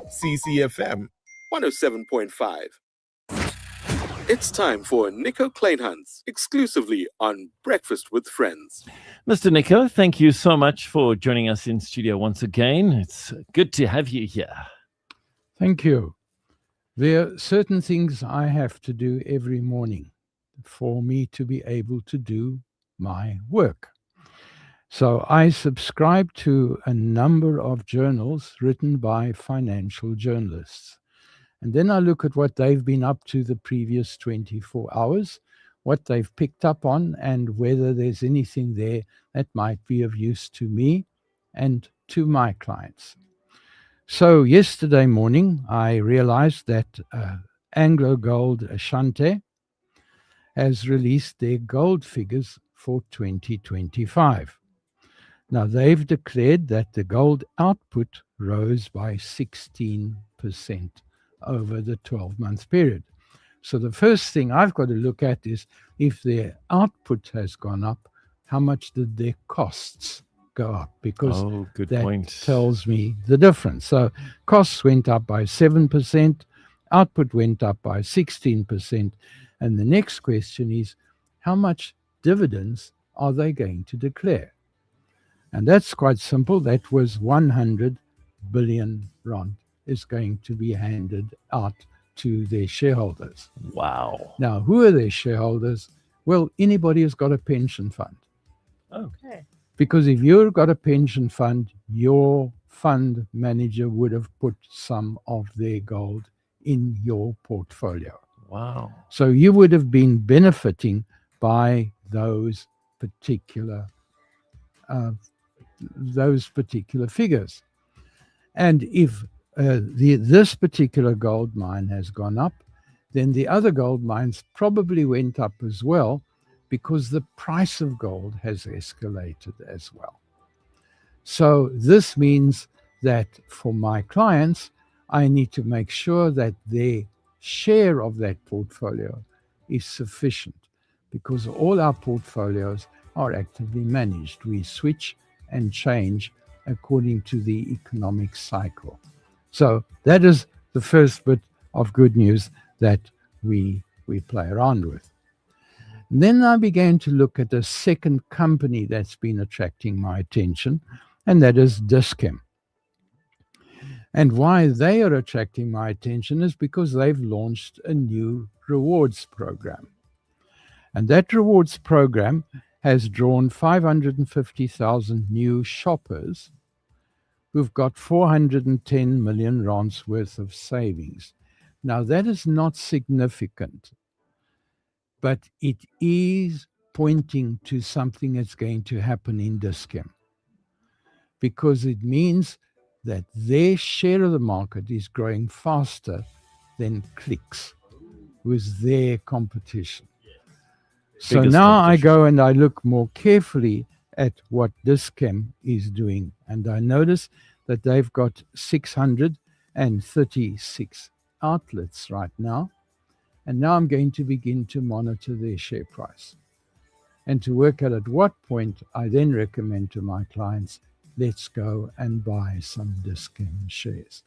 CCFm 107.5. It's time for Nico Kleynhans, exclusively on Breakfast with Friends. Mr. Nico, thank you so much for joining us in studio once again. It's good to have you here. Thank you. There are certain things I have to do every morning for me to be able to do my work. So I subscribe to a number of journals written by financial journalists. And then I look at what they've been up to the previous 24 hours, what they've picked up on, and whether there's anything there that might be of use to me and to my clients. So yesterday morning, I realized that Anglo Gold Ashanti has released their gold figures for 2025. Now, they've declared that the gold output rose by 16% over the 12-month period. So the first thing I've got to look at is if their output has gone up, how much did their costs go up? Because that tells me the difference. So costs went up by 7%, output went up by 16%. And the next question is, how much dividends are they going to declare? And that's quite simple. That was 100 billion rand is going to be handed out to their shareholders. Wow. Now, who are their shareholders? Well, anybody who's got a pension fund. Okay. Because if you've got a pension fund, your fund manager would have put some of their gold in your portfolio. Wow. So you would have been benefiting by those particular figures. And if this particular gold mine has gone up, then the other gold mines probably went up as well, because the price of gold has escalated as well. So this means that for my clients, I need to make sure that their share of that portfolio is sufficient, because all our portfolios are actively managed. We switch and change according to the economic cycle. So that is the first bit of good news that we play around with. And then I began to look at a second company that's been attracting my attention, and that is Dis-Chem. And why they are attracting my attention is because they've launched a new rewards program. And that rewards program has drawn 550,000 new shoppers who've got 410 million rands worth of savings. Now, that is not significant, but it is pointing to something that's going to happen in Dis-Chem, because it means that their share of the market is growing faster than Clicks, who is their competition. So now I go and I look more carefully at what Dis-Chem is doing, and I notice that they've got 636 outlets right now, and now I'm going to begin to monitor their share price and to work out at what point I then recommend to my clients, let's go and buy some Dis-Chem shares.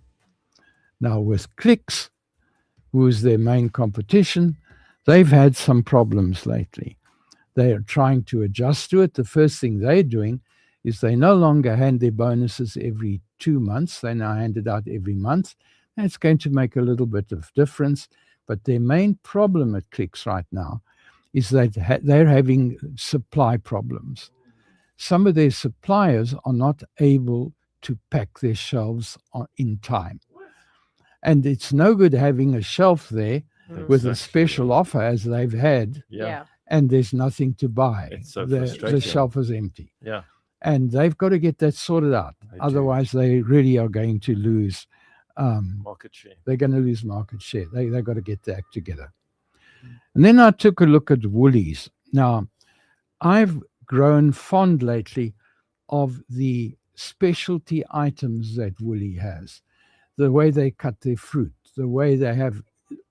Now with Clicks, who is their main competition, they've had some problems lately. They are trying to adjust to it. The first thing they're doing is they no longer hand their bonuses every 2 months. They now hand it out every month. And it's going to make a little bit of difference. But their main problem at Clicks right now is that they're having supply problems. Some of their suppliers are not able to pack their shelves in time. And it's no good having a shelf there with a special offer as they've had, and there's nothing to buy. It's so the shelf is empty. Yeah. And they've got to get that sorted out. Otherwise, they really are going to lose market share. They're going to lose market share. They've got to get that together. And then I took a look at Woolies. Now, I've grown fond lately of the specialty items that Woolly has. The way they cut their fruit, the way they have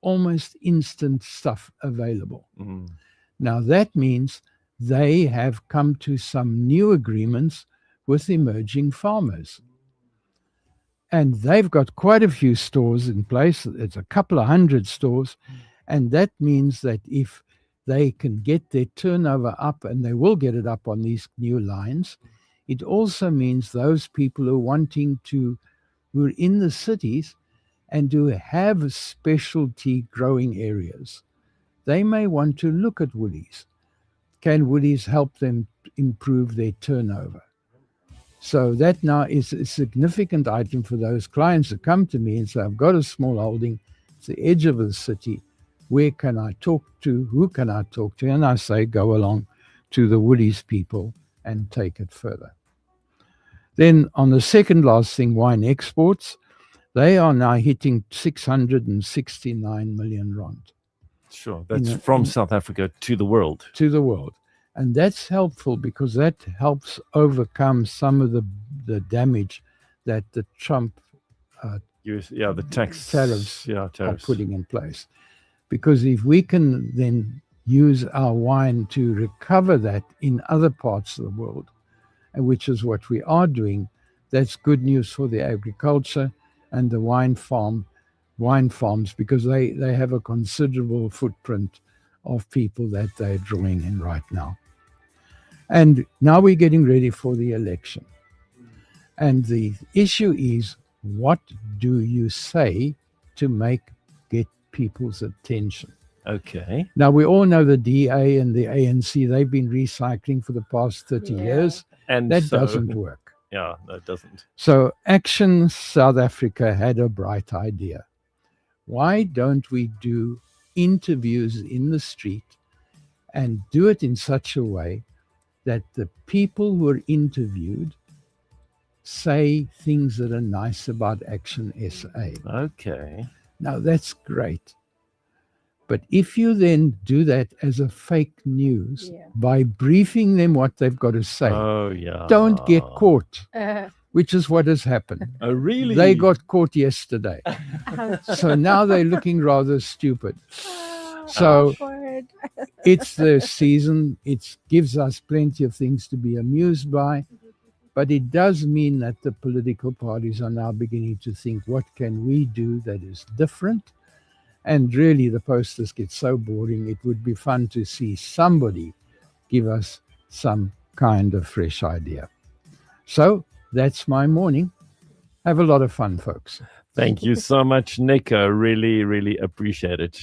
almost instant stuff available. Mm. Now, that means they have come to some new agreements with emerging farmers. And they've got quite a few stores in place. It's a couple of hundred stores. And that means that if they can get their turnover up, and they will get it up on these new lines, it also means those people who are who are in the cities and who have specialty growing areas, they may want to look at Woolies. Can Woolies help them improve their turnover? So that now is a significant item for those clients that come to me and say, I've got a small holding, it's the edge of the city. Where can I talk to? Who can I talk to? And I say, go along to the Woolies people and take it further. Then on the second last thing, wine exports, they are now hitting 669 million rand. Sure, that's from South Africa to the world. To the world. And that's helpful because that helps overcome some of the damage that the Trump the tariffs are putting in place. Because if we can then use our wine to recover that in other parts of the world, and which is what we are doing, that's good news for the agriculture and the wine farms, because they have a considerable footprint of people that they're drawing in right now. And now we're getting ready for the election. And the issue is, what do you say to get people's attention? Okay. Now, we all know the DA and the ANC, they've been recycling for the past 30 years. And that doesn't work. Yeah, no, it doesn't. So Action South Africa had a bright idea. Why don't we do interviews in the street and do it in such a way that the people who are interviewed say things that are nice about Action SA? Okay. Now, that's great. But if you then do that as a fake news by briefing them what they've got to say, don't get caught, which is what has happened. Oh, really? They got caught yesterday. So now they're looking rather stupid. So it's the season. It gives us plenty of things to be amused by. But it does mean that the political parties are now beginning to think, what can we do that is different? And really, the posters get so boring, it would be fun to see somebody give us some kind of fresh idea. So that's my morning. Have a lot of fun, folks. Thank you so much, Nico. Really, really appreciate it.